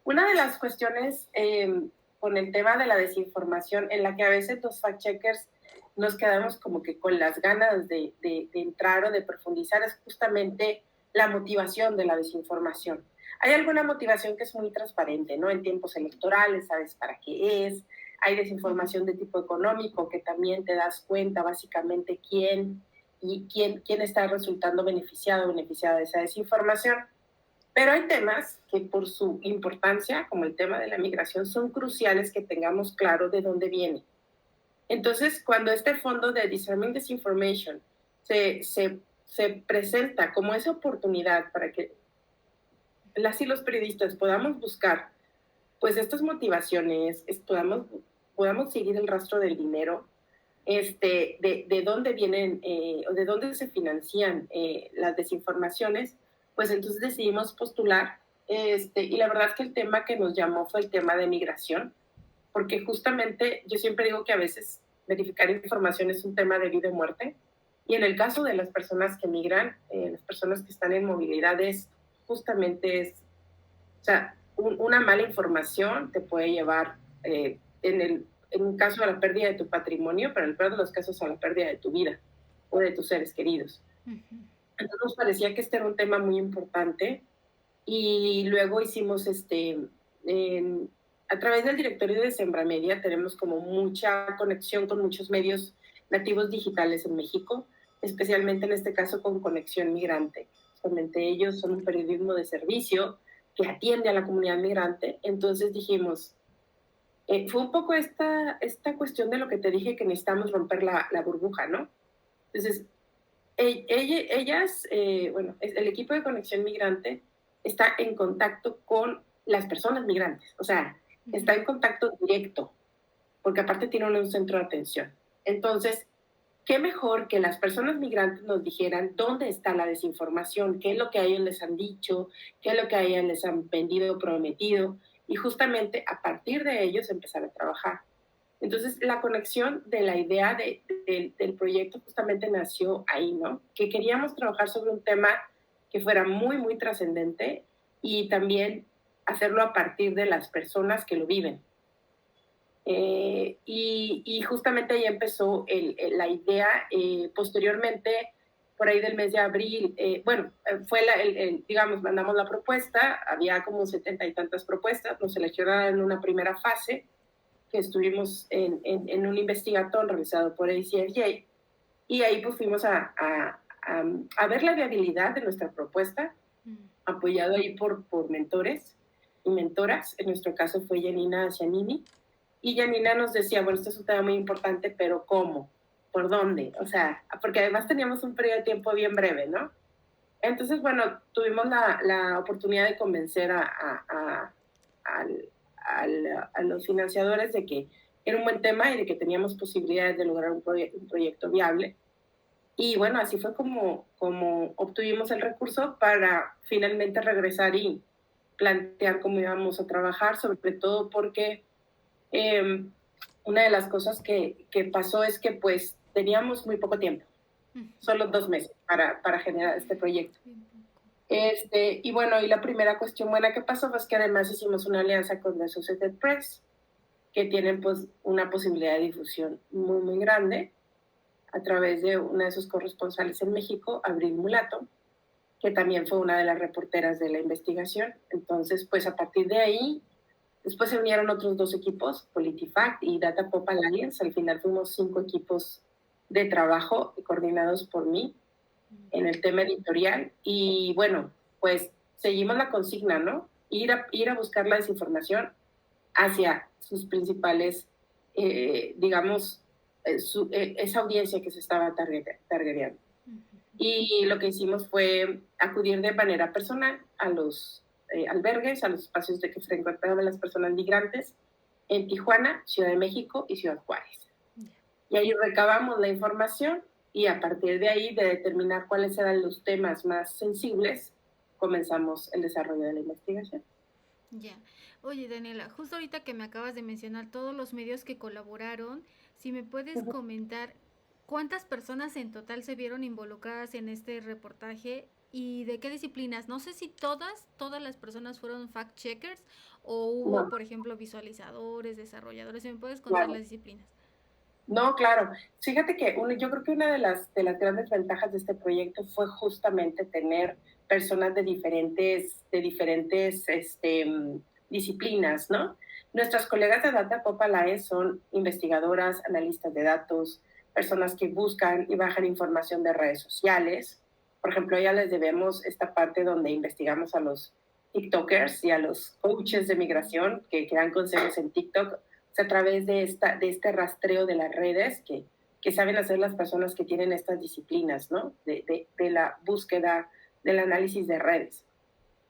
Una de las cuestiones con el tema de la desinformación, en la que a veces los fact-checkers nos quedamos como que con las ganas de entrar o de profundizar, es justamente la motivación de la desinformación. Hay alguna motivación que es muy transparente, ¿no? En tiempos electorales, sabes para qué es. Hay Ujú. desinformación de tipo económico, que también te das cuenta básicamente quién está resultando beneficiado o beneficiada de esa desinformación. Pero hay temas que por su importancia, como el tema de la migración, son cruciales que tengamos claro de dónde viene. Entonces, cuando este fondo de Discerning Disinformation se presenta como esa oportunidad para que las y los periodistas podamos buscar pues estas motivaciones, podamos seguir el rastro del dinero, de dónde vienen o de dónde se financian las desinformaciones, pues entonces decidimos postular. Y la verdad es que el tema que nos llamó fue el tema de migración, porque justamente yo siempre digo que a veces verificar información es un tema de vida y muerte. Y en el caso de las personas que migran, las personas que están en movilidad, justamente o sea, una mala información te puede llevar, en un caso, a la pérdida de tu patrimonio, pero en el peor de los casos a la pérdida de tu vida o de tus seres queridos. Ujú. Entonces nos parecía que este era un tema muy importante y luego hicimos en- a través del directorio de Sembramedia tenemos como mucha conexión con muchos medios nativos digitales en México, especialmente en este caso con Conexión Migrante. Justamente ellos son un periodismo de servicio que atiende a la comunidad migrante. Entonces dijimos, fue un poco esta cuestión de lo que te dije que necesitamos romper la burbuja, ¿no? Entonces, ellas, bueno, el equipo de Conexión Migrante está en contacto con las personas migrantes, o sea, está Ujú. en contacto directo, porque aparte tienen un centro de atención. Entonces, qué mejor que las personas migrantes nos dijeran dónde está la desinformación, qué es lo que a ellos les han dicho, qué es lo que a ellos les han vendido o prometido, y justamente a partir de ellos empezar a trabajar. Entonces, la conexión de la idea del proyecto justamente nació ahí, ¿no? Que queríamos trabajar sobre un tema que fuera muy, muy trascendente y también hacerlo a partir de las personas que lo viven. Y justamente ahí empezó la idea. Posteriormente, por ahí del mes de abril, bueno, fue digamos, mandamos la propuesta, había como 70 y tantas propuestas, nos seleccionaron en una primera fase, que estuvimos en un investigatón realizado por ACFJ, y ahí pues fuimos a ver la viabilidad de nuestra propuesta, Mm. apoyado ahí por mentores y mentoras. En nuestro caso fue Janina Cianini, y Janina nos decía, bueno, esto es un tema muy importante, pero ¿cómo? ¿Por dónde? O sea, porque además teníamos un periodo de tiempo bien breve, ¿no? Entonces, bueno, tuvimos la oportunidad de convencer al, a los financiadores de que era un buen tema y de que teníamos posibilidades de lograr un proyecto viable. Y bueno, así fue como obtuvimos el recurso para finalmente regresar y plantear cómo íbamos a trabajar, sobre todo porque eh, una de las cosas que pasó es que pues teníamos muy poco tiempo, Ujú. solo 2 meses para generar este proyecto. Bien poco. Y bueno, y la primera cuestión buena que pasó fue que además hicimos una alianza con la Associated Press, que tienen pues una posibilidad de difusión muy, muy grande a través de una de sus corresponsales en México, Abril Mulato, que también fue una de las reporteras de la investigación. Entonces, pues a partir de ahí, después se unieron otros 2 equipos, PolitiFact y Data Pop Alliance. Al final fuimos 5 equipos de trabajo coordinados por mí Mm. en el tema editorial. Y bueno, pues seguimos la consigna, ¿no? Ir a buscar la desinformación hacia sus principales, digamos, esa audiencia que se estaba targeteando. Ujú. Y lo que hicimos fue acudir de manera personal a los albergues, a los espacios de que frecuentaban las personas migrantes en Tijuana, Ciudad de México y Ciudad Juárez. Ya. Y ahí recabamos la información y a partir de ahí, de determinar cuáles eran los temas más sensibles, comenzamos el desarrollo de la investigación. Ya. Oye, Daniela, justo ahorita que me acabas de mencionar todos los medios que colaboraron, si me puedes comentar cuántas personas en total se vieron involucradas en este reportaje ¿Y de qué disciplinas? No sé si todas las personas fueron fact-checkers o hubo, No, por ejemplo, visualizadores, desarrolladores. ¿Me puedes contar claro. las disciplinas? No, claro. Fíjate que yo creo que una de las grandes ventajas de este proyecto fue justamente tener personas de diferentes disciplinas, ¿no? Nuestras colegas de Data Pop Alliance son investigadoras, analistas de datos, personas que buscan y bajan información de redes sociales. Por ejemplo, ya les debemos esta parte donde investigamos a los TikTokers y a los coaches de migración que dan consejos en TikTok a través de este rastreo de las redes que saben hacer las personas que tienen estas disciplinas, ¿no? De la búsqueda, del análisis de redes.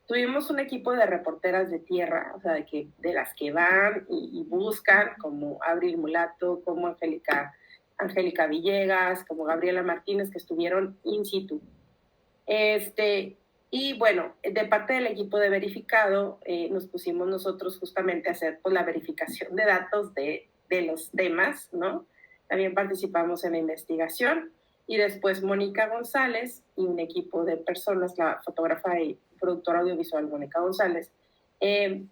Tuvimos un equipo de reporteras de tierra, o sea, de las que van y buscan, como Abril Mulato, como Angélica Villegas, como Gabriela Martínez, que estuvieron in situ. Y bueno, de parte del equipo de verificado, nos pusimos nosotros justamente a hacer pues, la verificación de datos de los temas, ¿no? También participamos en la investigación y después Mónica González y un equipo de personas, la fotógrafa y productora audiovisual Mónica González, eh,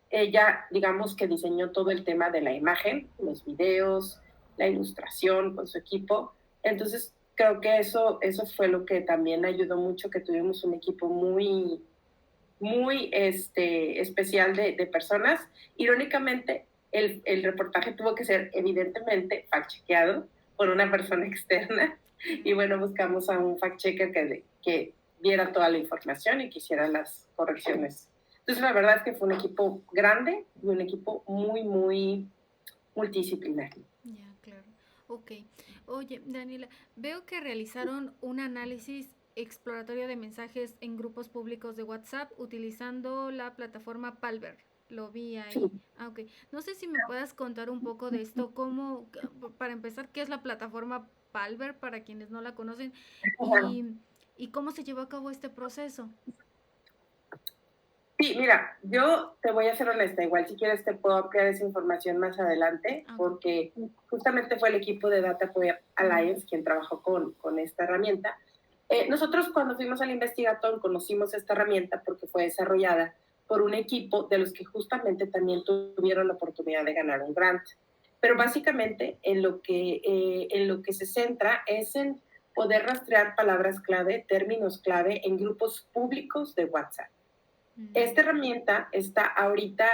ella, digamos que diseñó todo el tema de la imagen, los videos, la ilustración con su equipo. Entonces, creo que eso fue lo que también ayudó mucho, que tuvimos un equipo muy, muy especial de personas. Irónicamente, el reportaje tuvo que ser evidentemente fact-chequeado por una persona externa. Y bueno, buscamos a un fact-checker que viera toda la información y que hiciera las correcciones. Entonces, la verdad es que fue un equipo grande y un equipo muy, muy multidisciplinario. Ya, claro. Ok. Oye, Daniela, veo que realizaron un análisis exploratorio de mensajes en grupos públicos de WhatsApp utilizando la plataforma Palver. Lo vi Sí. ahí. Ah, ok. No sé si me puedas contar un poco de esto, para empezar, qué es la plataforma Palver para quienes no la conocen y, y cómo se llevó a cabo este proceso. Sí, mira, yo te voy a ser honesta, igual si quieres te puedo ampliar esa información más adelante, Ah, ok. porque justamente fue el equipo de Data Point Alliance quien trabajó con esta herramienta. Nosotros cuando fuimos al Investigatón conocimos esta herramienta porque fue desarrollada por un equipo de los que justamente también tuvieron la oportunidad de ganar un grant. Pero básicamente en lo que se centra es en poder rastrear palabras clave, términos clave en grupos públicos de WhatsApp. Esta herramienta está ahorita,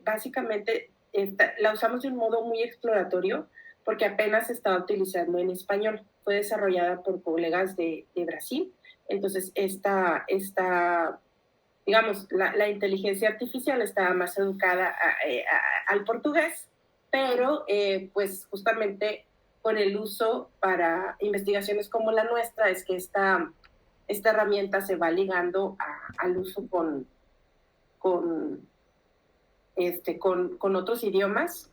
básicamente, la usamos de un modo muy exploratorio porque apenas se está utilizando en español. Fue desarrollada por colegas de Brasil. Entonces, digamos, la inteligencia artificial está más educada al portugués, pero pues justamente con el uso para investigaciones como la nuestra es que esta herramienta se va ligando al uso con, con otros idiomas.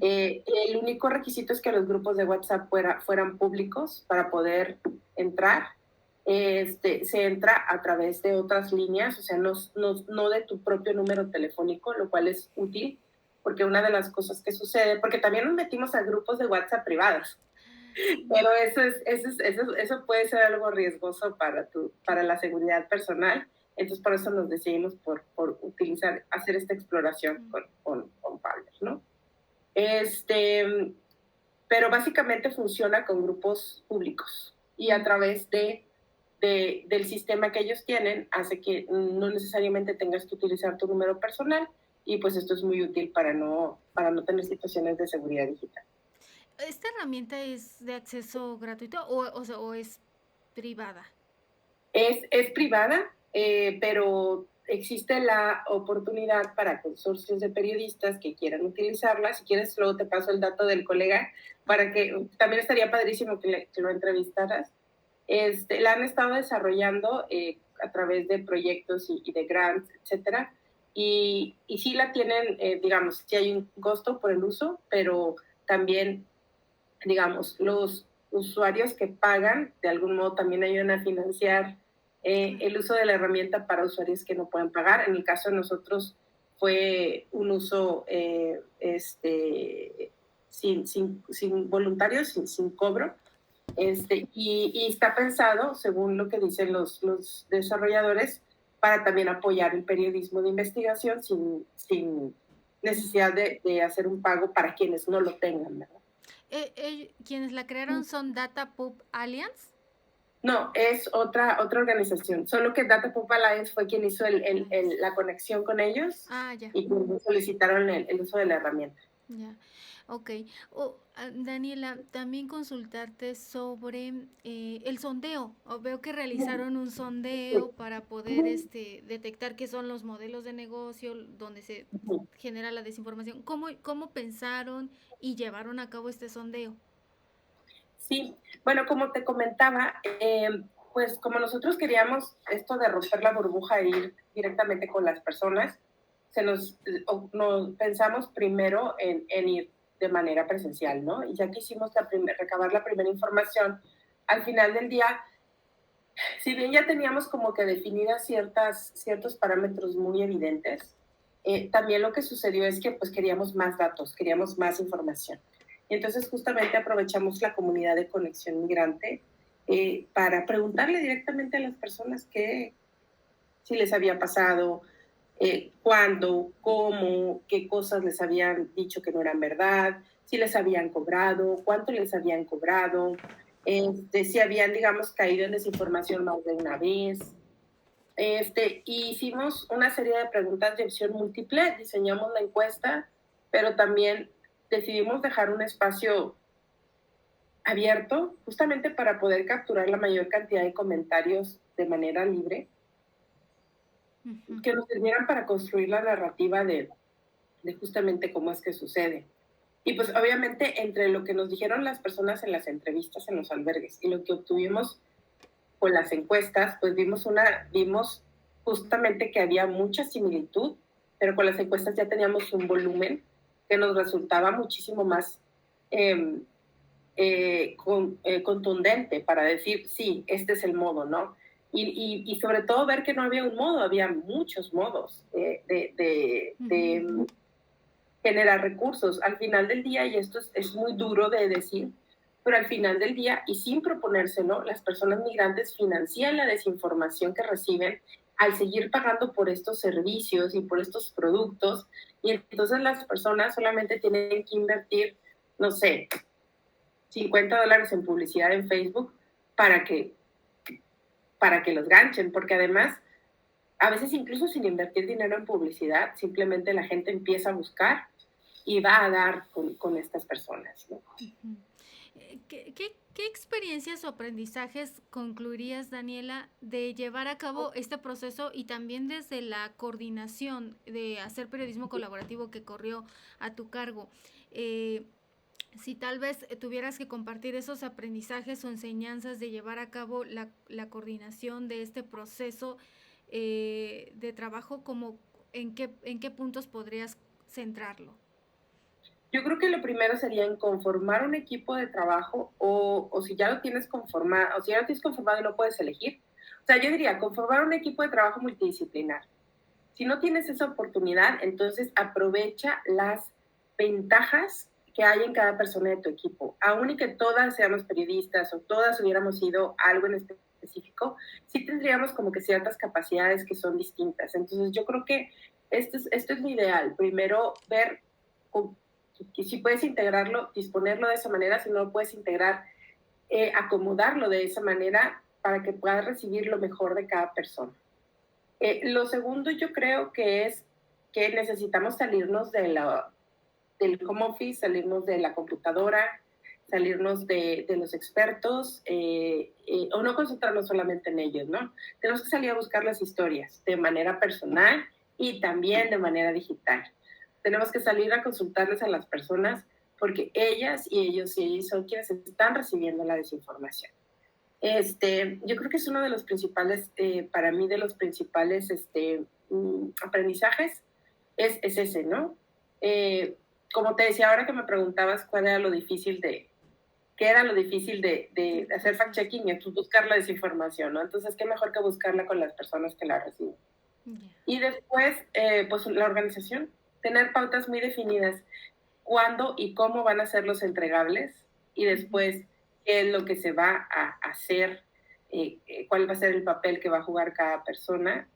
El único requisito es que los grupos de WhatsApp fueran públicos para poder entrar. Se entra a través de otras líneas, o sea, no de tu propio número telefónico, lo cual es útil, porque una de las cosas que sucede, porque también nos metimos a grupos de WhatsApp privados, pero eso puede ser algo riesgoso para la seguridad personal. Entonces, por eso nos decidimos por hacer esta exploración con Pablo, ¿no? Pero básicamente funciona con grupos públicos y a través del sistema que ellos tienen hace que no necesariamente tengas que utilizar tu número personal y pues esto es muy útil para no tener situaciones de seguridad digital. ¿Esta herramienta es de acceso gratuito o es privada? Es privada, pero existe la oportunidad para consorcios de periodistas que quieran utilizarla. Si quieres, luego te paso el dato del colega para que también estaría padrísimo que lo entrevistaras. La han estado desarrollando a través de proyectos y de grants, etcétera. Y sí la tienen, digamos, sí hay un costo por el uso, pero también, digamos, los usuarios que pagan, de algún modo también ayudan a financiar el uso de la herramienta para usuarios que no pueden pagar. En el caso de nosotros fue un uso sin voluntario, sin cobro, y está pensado, según lo que dicen los desarrolladores, para también apoyar el periodismo de investigación sin necesidad de hacer un pago para quienes no lo tengan, ¿verdad? Quienes la crearon son Data Pub Alliance. No, es otra organización, solo que Data Pub Alliance fue quien hizo la conexión con ellos y solicitaron el uso de la herramienta. Ya, ok. Daniela, también consultarte sobre el sondeo. Veo que realizaron un sondeo para poder detectar qué son los modelos de negocio donde se genera la desinformación. ¿Cómo pensaron y llevaron a cabo este sondeo? Sí, bueno, como te comentaba, pues como nosotros queríamos esto de romper la burbuja e ir directamente con las personas, nos pensamos primero en ir de manera presencial, ¿no? Y ya que hicimos recabar la primera información, al final del día, si bien ya teníamos como que definidas ciertos parámetros muy evidentes, también lo que sucedió es que pues queríamos más datos, queríamos más información. Y entonces justamente aprovechamos la comunidad de Conexión Migrante para preguntarle directamente a las personas si les había pasado, cuándo, cómo, qué cosas les habían dicho que no eran verdad, si les habían cobrado, cuánto les habían cobrado, si habían, digamos, caído en desinformación más de una vez. Y hicimos una serie de preguntas de opción múltiple, diseñamos la encuesta, pero también decidimos dejar un espacio abierto justamente para poder capturar la mayor cantidad de comentarios de manera libre que nos sirvieran para construir la narrativa de justamente cómo es que sucede. Y pues obviamente entre lo que nos dijeron las personas en las entrevistas en los albergues y lo que obtuvimos con las encuestas, pues vimos justamente que había mucha similitud, pero con las encuestas ya teníamos un volumen que nos resultaba muchísimo más contundente para decir, sí, este es el modo, ¿no? Y sobre todo ver que no había un modo, había muchos modos de generar recursos. Al final del día, y esto es muy duro de decir, pero al final del día, y sin proponérselo, las personas migrantes financian la desinformación que reciben al seguir pagando por estos servicios y por estos productos, y entonces las personas solamente tienen que invertir, no sé, $50 en publicidad en Facebook para que los ganchen, porque además, a veces incluso sin invertir dinero en publicidad, simplemente la gente empieza a buscar y va a dar con estas personas, ¿no? ¿Qué experiencias o aprendizajes concluirías, Daniela, de llevar a cabo este proceso y también desde la coordinación de hacer periodismo colaborativo que corrió a tu cargo? Si tal vez tuvieras que compartir esos aprendizajes o enseñanzas de llevar a cabo la coordinación de este proceso de trabajo, ¿en qué puntos podrías centrarlo? Yo creo que lo primero sería en conformar un equipo de trabajo o si ya lo tienes conformado, o si ya lo tienes conformado y no puedes elegir. O sea, yo diría conformar un equipo de trabajo multidisciplinar. Si no tienes esa oportunidad, entonces aprovecha las ventajas que hay en cada persona de tu equipo. Aún y que todas seamos periodistas o todas hubiéramos sido algo en específico, sí tendríamos como que ciertas capacidades que son distintas. Entonces yo creo que esto es mi ideal. Primero ver si puedes integrarlo, disponerlo de esa manera, si no lo puedes integrar, acomodarlo de esa manera para que puedas recibir lo mejor de cada persona. Lo segundo yo creo que es que necesitamos salirnos del home office, salirnos de la computadora, salirnos de los expertos o no concentrarnos solamente en ellos, ¿no? Tenemos que salir a buscar las historias de manera personal y también de manera digital. Tenemos que salir a consultarles a las personas porque ellas y ellos son quienes están recibiendo la desinformación. Yo creo que es uno de los principales, para mí, de los principales aprendizajes es ese, ¿no? Como te decía, ahora que me preguntabas qué era lo difícil de hacer fact-checking, es buscar la desinformación, ¿no? Entonces, qué mejor que buscarla con las personas que la reciben. Y después, pues la organización, tener pautas muy definidas, cuándo y cómo van a ser los entregables, y después qué es lo que se va a hacer, cuál va a ser el papel que va a jugar cada persona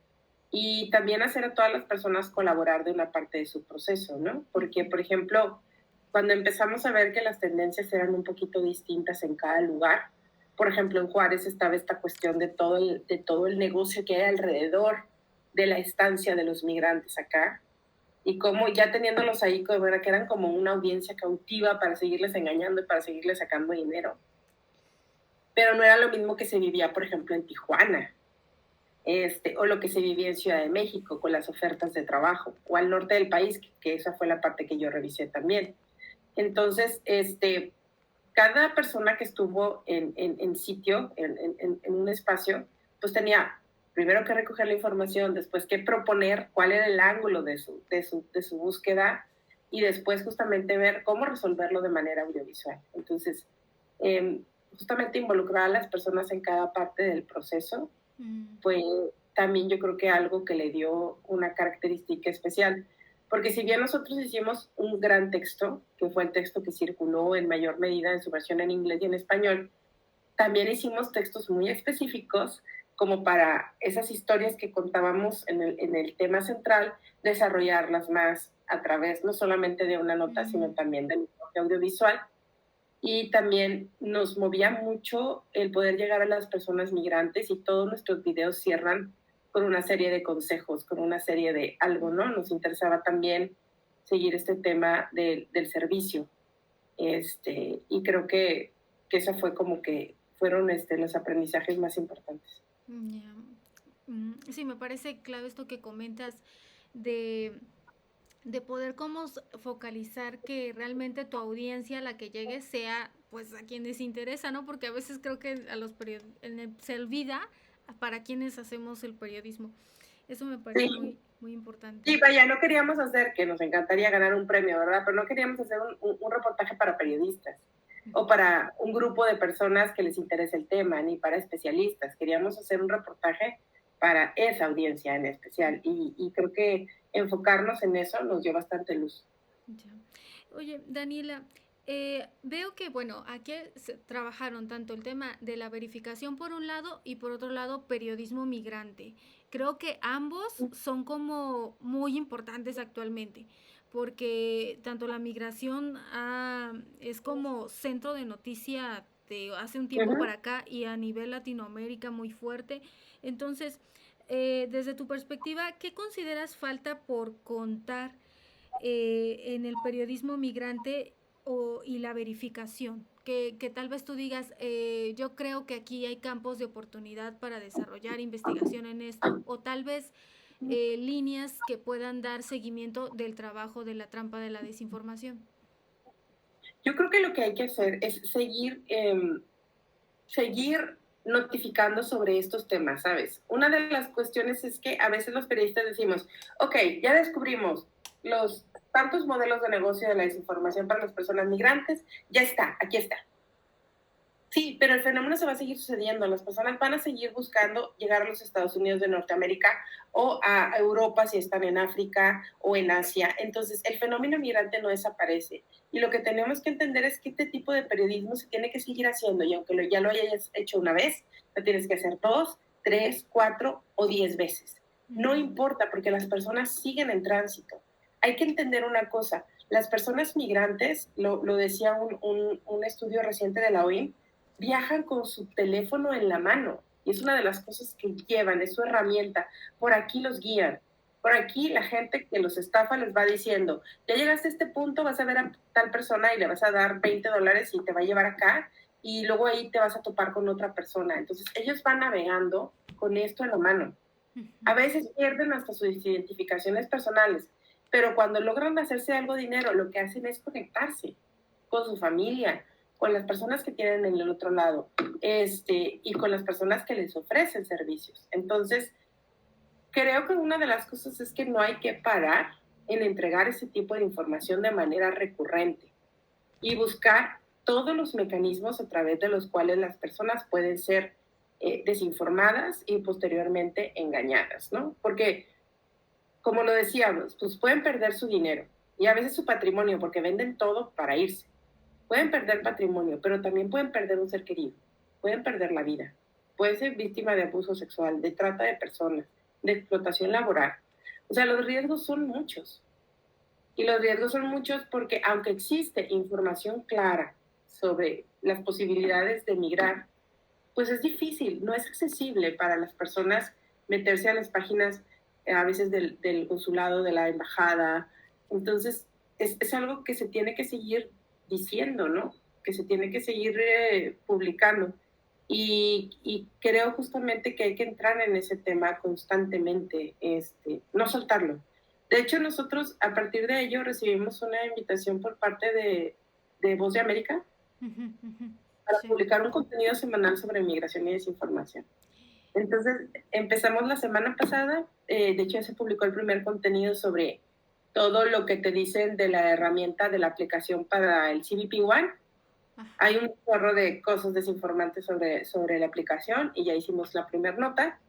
y también hacer a todas las personas colaborar de una parte de su proceso, ¿no? Porque, por ejemplo, cuando empezamos a ver que las tendencias eran un poquito distintas en cada lugar, por ejemplo, en Juárez estaba esta cuestión de todo el negocio que hay alrededor de la estancia de los migrantes acá, y como ya teniéndolos ahí, como era que eran como una audiencia cautiva para seguirles engañando y para seguirles sacando dinero. Pero no era lo mismo que se vivía, por ejemplo, en Tijuana, o lo que se vivía en Ciudad de México con las ofertas de trabajo, o al norte del país, que esa fue la parte que yo revisé también. Entonces, cada persona que estuvo en sitio, en un espacio, pues tenía primero que recoger la información, después que proponer cuál era el ángulo de su búsqueda y después justamente ver cómo resolverlo de manera audiovisual. Entonces, justamente involucrar a las personas en cada parte del proceso fue también yo creo que algo que le dio una característica especial. Porque si bien nosotros hicimos un gran texto, que fue el texto que circuló en mayor medida en su versión en inglés y en español, también hicimos textos muy específicos como para esas historias que contábamos en el tema central, desarrollarlas más a través no solamente de una nota, sino también del lenguaje audiovisual. Y también nos movía mucho el poder llegar a las personas migrantes y todos nuestros videos cierran con una serie de consejos, con una serie de algo, ¿no? Nos interesaba también seguir este tema del servicio. Y creo que esa fue como que fueron los aprendizajes más importantes. Yeah. Sí, me parece clave esto que comentas de, de poder como focalizar que realmente tu audiencia, la que llegue, sea pues a quien les interesa, ¿no? Porque a veces creo que a los se olvida para quienes hacemos el periodismo. Eso me parece Sí. muy importante. Sí, vaya, no queríamos hacer, que nos encantaría ganar un premio, ¿verdad? Pero no queríamos hacer un reportaje para periodistas o para un grupo de personas que les interese el tema, ni para especialistas. Queríamos hacer un reportaje para esa audiencia en especial y creo que enfocarnos en eso nos dio bastante luz. Ya. Oye, Daniela, veo que, bueno, aquí trabajaron tanto el tema de la verificación por un lado y por otro lado periodismo migrante. Creo que ambos son como muy importantes actualmente, porque tanto la migración es como centro de noticia de hace un tiempo para acá y a nivel Latinoamérica muy fuerte. Entonces, desde tu perspectiva, ¿qué consideras falta por contar en el periodismo migrante y la verificación? Que tal vez tú digas, yo creo que aquí hay campos de oportunidad para desarrollar investigación en esto, o tal vez líneas que puedan dar seguimiento del trabajo de la trampa de la desinformación. Yo creo que lo que hay que hacer es seguir notificando sobre estos temas, ¿sabes? Una de las cuestiones es que a veces los periodistas decimos, ok, ya descubrimos los tantos modelos de negocio de la desinformación para las personas migrantes, ya está, aquí está. Sí, pero el fenómeno se va a seguir sucediendo. Las personas van a seguir buscando llegar a los Estados Unidos de Norteamérica o a Europa si están en África o en Asia. Entonces, el fenómeno migrante no desaparece. Y lo que tenemos que entender es que este tipo de periodismo se tiene que seguir haciendo. Y aunque ya lo hayas hecho una vez, lo tienes que hacer 2, 3, 4 o 10 veces. No importa, porque las personas siguen en tránsito. Hay que entender una cosa. Las personas migrantes, lo decía un estudio reciente de la OIM, viajan con su teléfono en la mano y es una de las cosas que llevan, es su herramienta. Por aquí los guían, por aquí la gente que los estafa les va diciendo, ya llegaste a este punto, vas a ver a tal persona y le vas a dar $20 y te va a llevar acá y luego ahí te vas a topar con otra persona. Entonces ellos van navegando con esto en la mano. A veces pierden hasta sus identificaciones personales, pero cuando logran hacerse algo de dinero, lo que hacen es conectarse con su familia, con las personas que tienen en el otro lado, y con las personas que les ofrecen servicios. Entonces, creo que una de las cosas es que no hay que parar en entregar ese tipo de información de manera recurrente y buscar todos los mecanismos a través de los cuales las personas pueden ser desinformadas y posteriormente engañadas, ¿no? Porque, como lo decíamos, pues pueden perder su dinero y a veces su patrimonio porque venden todo para irse. pueden perder patrimonio, pero también pueden perder un ser querido, pueden perder la vida, pueden ser víctima de abuso sexual, de trata de personas, de explotación laboral. O sea, los riesgos son muchos. Y los riesgos son muchos porque aunque existe información clara sobre las posibilidades de migrar, pues es difícil, no es accesible para las personas meterse a las páginas a veces del consulado, de la embajada. Entonces, es algo que se tiene que seguir diciendo, ¿no? Que se tiene que seguir publicando. Y creo justamente que hay que entrar en ese tema constantemente, no soltarlo. De hecho, nosotros a partir de ello recibimos una invitación por parte de Voz de América para Sí. publicar un contenido semanal sobre migración y desinformación. Entonces, empezamos la semana pasada, de hecho ya se publicó el primer contenido sobre todo lo que te dicen de la herramienta de la aplicación para el CBP One. Hay un chorro de cosas desinformantes sobre la aplicación y ya hicimos la primera nota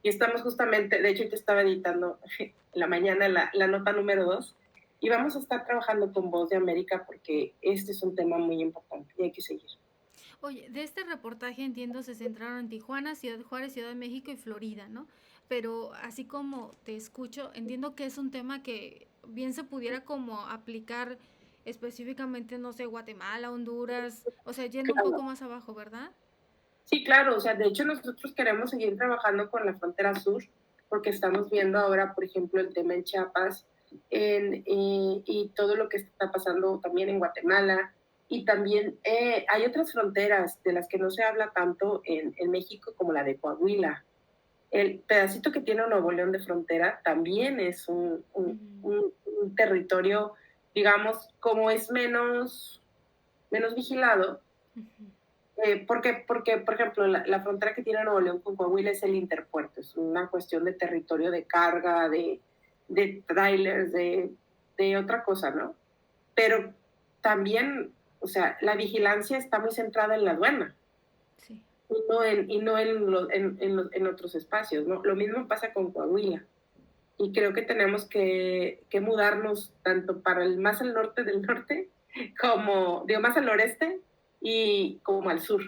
y estamos justamente, de hecho yo estaba editando en la mañana la nota número 2 y vamos a estar trabajando con Voz de América porque este es un tema muy importante y hay que seguir. Oye, de este reportaje entiendo se centraron en Tijuana, Ciudad Juárez, Ciudad de México y Florida, ¿no? Pero así como te escucho, entiendo que es un tema que bien se pudiera como aplicar específicamente, no sé, Guatemala, Honduras, o sea, yendo un poco Claro. más abajo, ¿verdad? Sí, claro, o sea, de hecho nosotros queremos seguir trabajando con la frontera sur porque estamos viendo ahora, por ejemplo, el tema en Chiapas y todo lo que está pasando también en Guatemala. Y también hay otras fronteras de las que no se habla tanto en México como la de Coahuila. El pedacito que tiene Nuevo León de frontera también es un territorio, digamos, como es menos vigilado, porque, por ejemplo, la frontera que tiene Nuevo León con Coahuila es el interpuerto, es una cuestión de territorio de carga, de trailers, de otra cosa, ¿no? Pero también, o sea, la vigilancia está muy centrada en la aduana Sí. y no en otros espacios, ¿no? Lo mismo pasa con Coahuila. Y creo que tenemos que mudarnos tanto para el más al norte del norte, como, digo, más al noreste y como al sur.